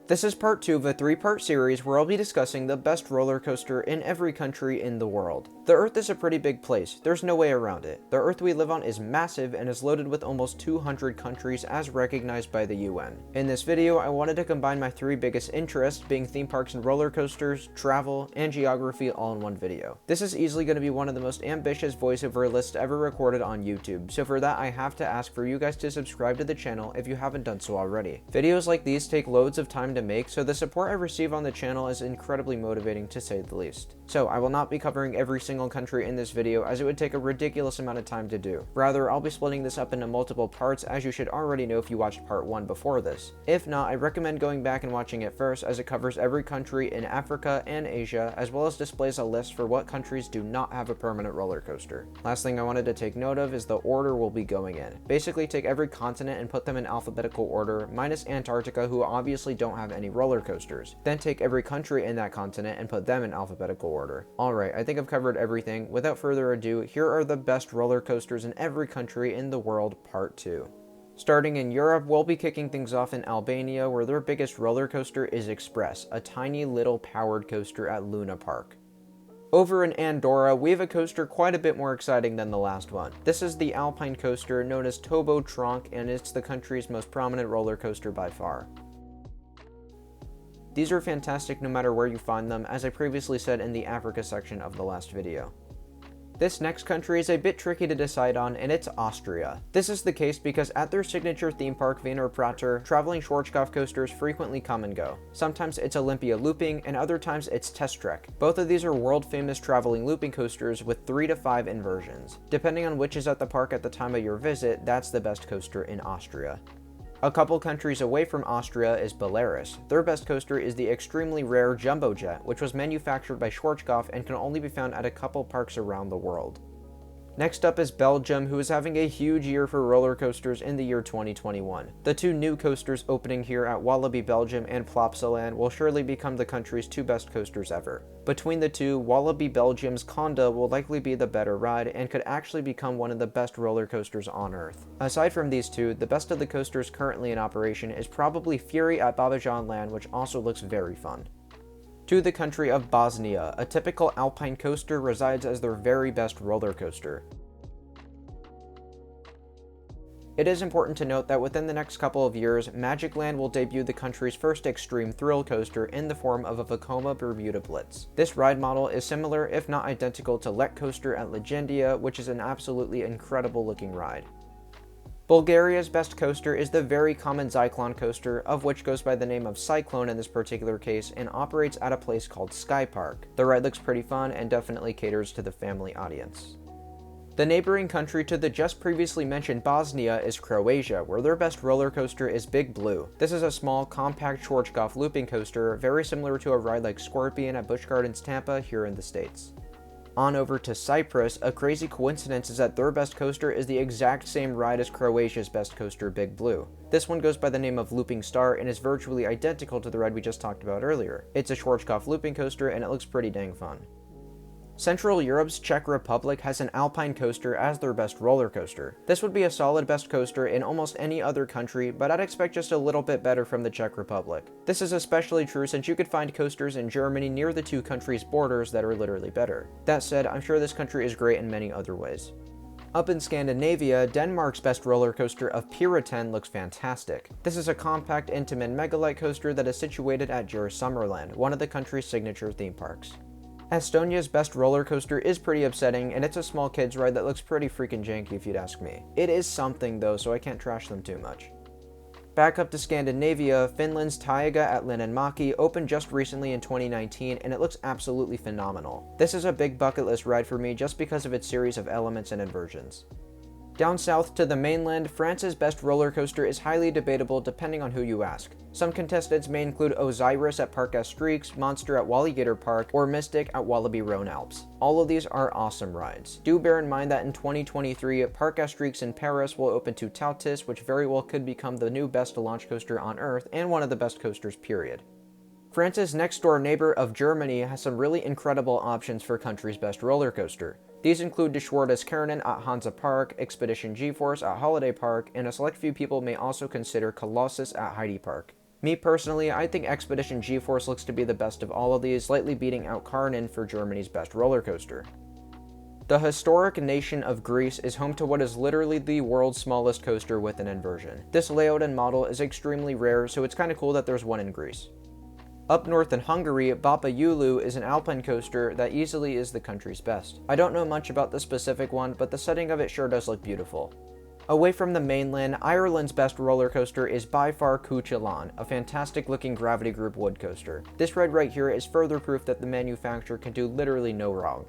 This is part 2 of a 3-part series where I'll be discussing the best roller coaster in every country in the world. The Earth is a pretty big place, there's no way around it. The Earth we live on is massive and is loaded with almost 200 countries as recognized by the UN. In this video, I wanted to combine my 3 biggest interests, being theme parks and roller coasters, travel, and geography all in one video. This is easily going to be one of the most ambitious voiceover lists ever recorded on YouTube, so for that I have to ask for you guys to subscribe to the channel if you haven't done so already. Videos like these take loads of time to make, so the support I receive on the channel is incredibly motivating to say the least. So I will not be covering every single country in this video as it would take a ridiculous amount of time to do. Rather, I'll be splitting this up into multiple parts, as you should already know if you watched part 1 before this. If not, I recommend going back and watching it first, as it covers every country in Africa and Asia, as well as displays a list for what countries do not have a permanent roller coaster. Last thing I wanted to take note of is the order we'll be going in. Basically take every continent and put them in alphabetical order, minus Antarctica, who obviously don't have any roller coasters. Then take every country in that continent and put them in alphabetical order. Alright, I think I've covered everything. Without further ado, here are the best roller coasters in every country in the world, part 2. Starting in Europe, we'll be kicking things off in Albania, where their biggest roller coaster is Express, a tiny little powered coaster at Luna Park. Over in Andorra, we have a coaster quite a bit more exciting than the last one. This is the Alpine coaster known as Tobotronc, and it's the country's most prominent roller coaster by far. These are fantastic no matter where you find them, as I previously said in the Africa section of the last video. This next country is a bit tricky to decide on, and it's Austria. This is the case because at their signature theme park, Wiener Prater, traveling Schwarzkopf coasters frequently come and go. Sometimes it's Olympia looping, and other times it's Teststrecke. Both of these are world-famous traveling looping coasters with 3 to 5 inversions. Depending on which is at the park at the time of your visit, that's the best coaster in Austria. A couple countries away from Austria is Belarus. Their best coaster is the extremely rare Jumbo Jet, which was manufactured by Schwarzkopf and can only be found at a couple parks around the world. Next up is Belgium, who is having a huge year for roller coasters in the year 2021. The 2 new coasters opening here at Walibi Belgium and Plopsaland will surely become the country's 2 best coasters ever. Between the 2, Walibi Belgium's Kondaa will likely be the better ride and could actually become one of the best roller coasters on Earth. Aside from these 2, the best of the coasters currently in operation is probably Fury at Bobbejaanland, which also looks very fun. To the country of Bosnia, a typical alpine coaster resides as their very best roller coaster. It is important to note that within the next couple of years, Magicland will debut the country's first extreme thrill coaster in the form of a Vekoma Bermuda Blitz. This ride model is similar, if not identical, to Let Coaster at Legendia, which is an absolutely incredible looking ride. Bulgaria's best coaster is the very common Cyclone coaster, of which goes by the name of Cyclone in this particular case, and operates at a place called Sky Park. The ride looks pretty fun and definitely caters to the family audience. The neighboring country to the just previously mentioned Bosnia is Croatia, where their best roller coaster is Big Blue. This is a small, compact Schwarzkopf looping coaster, very similar to a ride like Scorpion at Busch Gardens Tampa here in the States. On over to Cyprus, a crazy coincidence is that their best coaster is the exact same ride as Croatia's best coaster, Big Blue. This one goes by the name of Looping Star and is virtually identical to the ride we just talked about earlier. It's a Schwarzkopf looping coaster and it looks pretty dang fun. Central Europe's Czech Republic has an Alpine coaster as their best roller coaster. This would be a solid best coaster in almost any other country, but I'd expect just a little bit better from the Czech Republic. This is especially true since you could find coasters in Germany near the 2 countries' borders that are literally better. That said, I'm sure this country is great in many other ways. Up in Scandinavia, Denmark's best roller coaster of Piraten looks fantastic. This is a compact Intamin megalite coaster that is situated at Djurs-Sommerland, one of the country's signature theme parks. Estonia's best roller coaster is pretty upsetting, and it's a small kids ride that looks pretty freaking janky if you'd ask me. It is something though, so I can't trash them too much. Back up to Scandinavia, Finland's Taiga at Linnanmäki opened just recently in 2019, and it looks absolutely phenomenal. This is a big bucket list ride for me just because of its series of elements and inversions. Down south to the mainland, France's best roller coaster is highly debatable depending on who you ask. Some contestants may include Osiris at Parc Astrix, Monster at Walligator Park, or Mystic at Walibi Rhône-Alpes. All of these are awesome rides. Do bear in mind that in 2023, Parc Astrix in Paris will open to Tautis, which very well could become the new best launch coaster on Earth and one of the best coasters period. France's next door neighbor of Germany has some really incredible options for country's best roller coaster. These include Die Schwartes at Hansa Park, Expedition G-Force at Holiday Park, and a select few people may also consider Colossus at Heidi Park. Me personally, I think Expedition G-Force looks to be the best of all of these, slightly beating out Karnen for Germany's best roller coaster. The historic nation of Greece is home to what is literally the world's smallest coaster with an inversion. This layout and model is extremely rare, so it's kind of cool that there's one in Greece. Up north in Hungary, Bobbejaanland is an alpine coaster that easily is the country's best. I don't know much about the specific one, but the setting of it sure does look beautiful. Away from the mainland, Ireland's best roller coaster is by far Chulainn, a fantastic looking gravity group wood coaster. This ride right here is further proof that the manufacturer can do literally no wrong.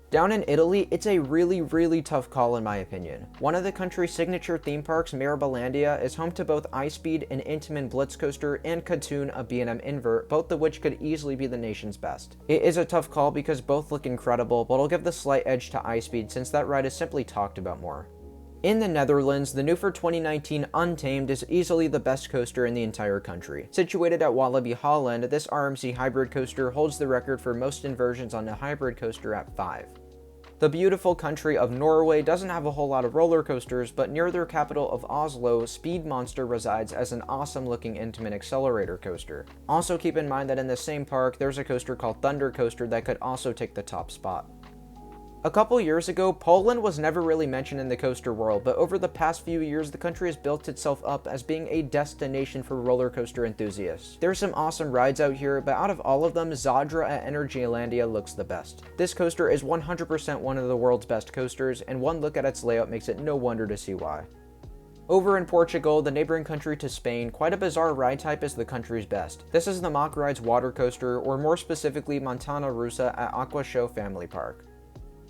Down in Italy, it's a really tough call in my opinion. One of the country's signature theme parks, Mirabilandia, is home to both iSpeed, an Intamin Blitz coaster, and Katoon, a B&M invert, both of which could easily be the nation's best. It is a tough call because both look incredible, but I'll give the slight edge to iSpeed since that ride is simply talked about more. In the Netherlands, the new for 2019 Untamed is easily the best coaster in the entire country. Situated at Walibi, Holland, this RMC hybrid coaster holds the record for most inversions on a hybrid coaster at 5. The beautiful country of Norway doesn't have a whole lot of roller coasters, but near their capital of Oslo, Speed Monster resides as an awesome looking Intamin accelerator coaster. Also keep in mind that in the same park, there's a coaster called Thunder Coaster that could also take the top spot. A couple years ago, Poland was never really mentioned in the coaster world, but over the past few years, the country has built itself up as being a destination for roller coaster enthusiasts. There's some awesome rides out here, but out of all of them, Zadra at Energylandia looks the best. This coaster is 100% one of the world's best coasters, and one look at its layout makes it no wonder to see why. Over in Portugal, the neighboring country to Spain, quite a bizarre ride type is the country's best. This is the Mach Rides water coaster, or more specifically Montana Russa at Aqua Show Family Park.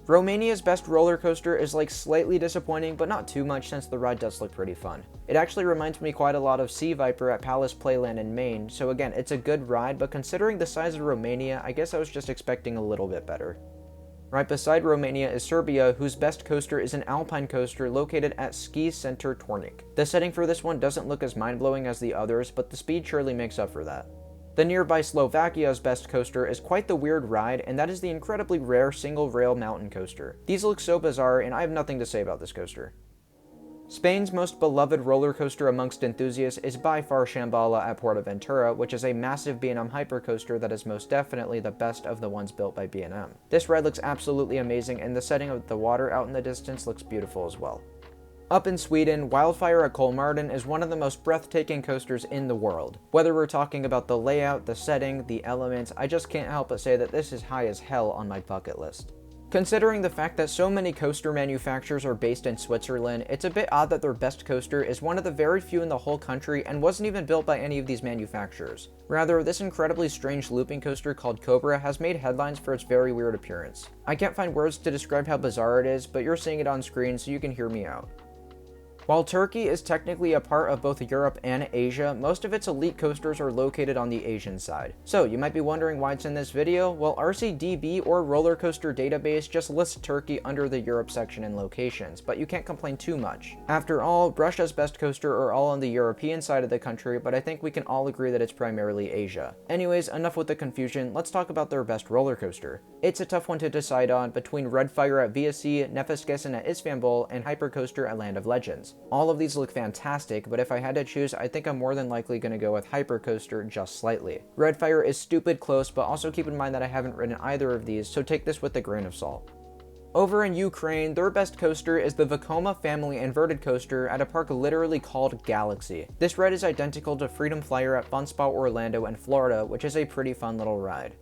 Romania's best roller coaster is like slightly disappointing, but not too much since the ride does look pretty fun. It actually reminds me quite a lot of Sea Viper at Palace Playland in Maine, so again, it's a good ride, but considering the size of Romania, I guess I was just expecting a little bit better. Right beside Romania is Serbia, whose best coaster is an alpine coaster located at Ski Centar Tornik. The setting for this one doesn't look as mind-blowing as the others, but the speed surely makes up for that. The nearby Slovakia's best coaster is quite the weird ride, and that is the incredibly rare single-rail mountain coaster. These look so bizarre, and I have nothing to say about this coaster. Spain's most beloved roller coaster amongst enthusiasts is by far Shambhala at PortAventura, which is a massive B&M hypercoaster that is most definitely the best of the ones built by B&M. This ride looks absolutely amazing, and the setting of the water out in the distance looks beautiful as well. Up in Sweden, Wildfire at Kolmården is one of the most breathtaking coasters in the world. Whether we're talking about the layout, the setting, the elements, I just can't help but say that this is high as hell on my bucket list. Considering the fact that so many coaster manufacturers are based in Switzerland, it's a bit odd that their best coaster is one of the very few in the whole country and wasn't even built by any of these manufacturers. Rather, this incredibly strange looping coaster called Cobra has made headlines for its very weird appearance. I can't find words to describe how bizarre it is, but you're seeing it on screen so you can hear me out. While Turkey is technically a part of both Europe and Asia, most of its elite coasters are located on the Asian side. So you might be wondering why it's in this video. Well, RCDB or Roller Coaster Database just lists Turkey under the Europe section in locations, but you can't complain too much. After all, Russia's best coaster are all on the European side of the country, but I think we can all agree that it's primarily Asia. Anyways, enough with the confusion, let's talk about their best roller coaster. It's a tough one to decide on between Redfire at VSC, Nefeskessen at Istanbul, and Hypercoaster at Land of Legends. All of these look fantastic, but if I had to choose, I think I'm more than likely going to go with Hypercoaster just slightly. Redfire is stupid close, but also keep in mind that I haven't ridden either of these, so take this with a grain of salt. Over in Ukraine, their best coaster is the Vekoma family inverted coaster at a park literally called Galaxy. This ride is identical to Freedom Flyer at Funspot Orlando in Florida, which is a pretty fun little ride.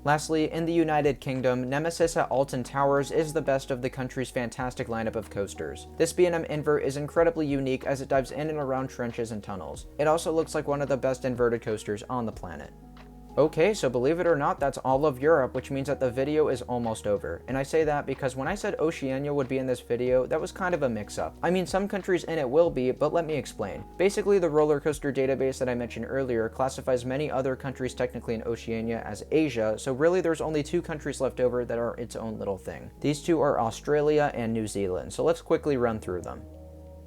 Lastly, in the United Kingdom, Nemesis at Alton Towers is the best of the country's fantastic lineup of coasters. This B&M invert is incredibly unique as it dives in and around trenches and tunnels. It also looks like one of the best inverted coasters on the planet. Okay, so believe it or not, that's all of Europe, which means that the video is almost over. And I say that because when I said Oceania would be in this video, that was kind of a mix-up. I mean, some countries in it will be, but let me explain. Basically, the roller coaster database that I mentioned earlier classifies many other countries technically in Oceania as Asia, so really there's only 2 countries left over that are its own little thing. These 2 are Australia and New Zealand, so let's quickly run through them.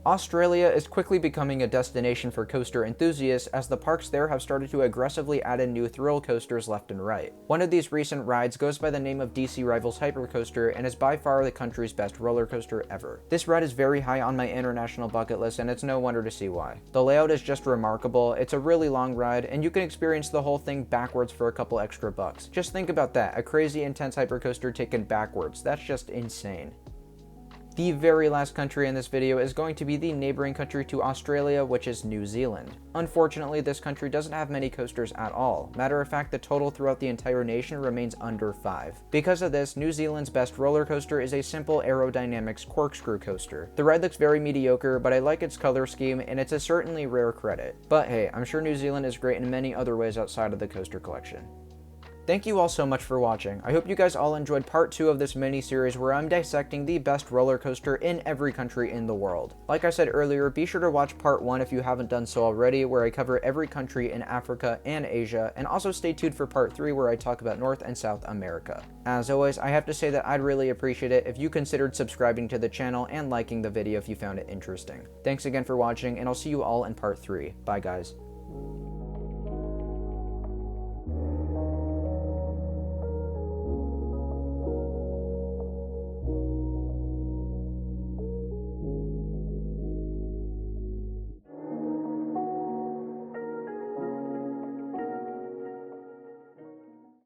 Australia is quickly becoming a destination for coaster enthusiasts as the parks there have started to aggressively add in new thrill coasters left and right. One of these recent rides goes by the name of DC Rivals Hypercoaster and is by far the country's best roller coaster ever. This ride is very high on my international bucket list, and it's no wonder to see why. The layout is just remarkable, it's a really long ride, and you can experience the whole thing backwards for a couple extra bucks. Just think about that, a crazy intense hypercoaster taken backwards. That's just insane. The very last country in this video is going to be the neighboring country to Australia, which is New Zealand. Unfortunately, this country doesn't have many coasters at all. Matter of fact, the total throughout the entire nation remains under 5. Because of this, New Zealand's best roller coaster is a simple aerodynamics corkscrew coaster. The ride looks very mediocre, but I like its color scheme, and it's a certainly rare credit. But hey, I'm sure New Zealand is great in many other ways outside of the coaster collection. Thank you all so much for watching. I hope you guys all enjoyed part 2 of this mini-series where I'm dissecting the best roller coaster in every country in the world. Like I said earlier, be sure to watch part 1 if you haven't done so already, where I cover every country in Africa and Asia, and also stay tuned for part 3 where I talk about North and South America. As always, I have to say that I'd really appreciate it if you considered subscribing to the channel and liking the video if you found it interesting. Thanks again for watching, and I'll see you all in part 3. Bye guys.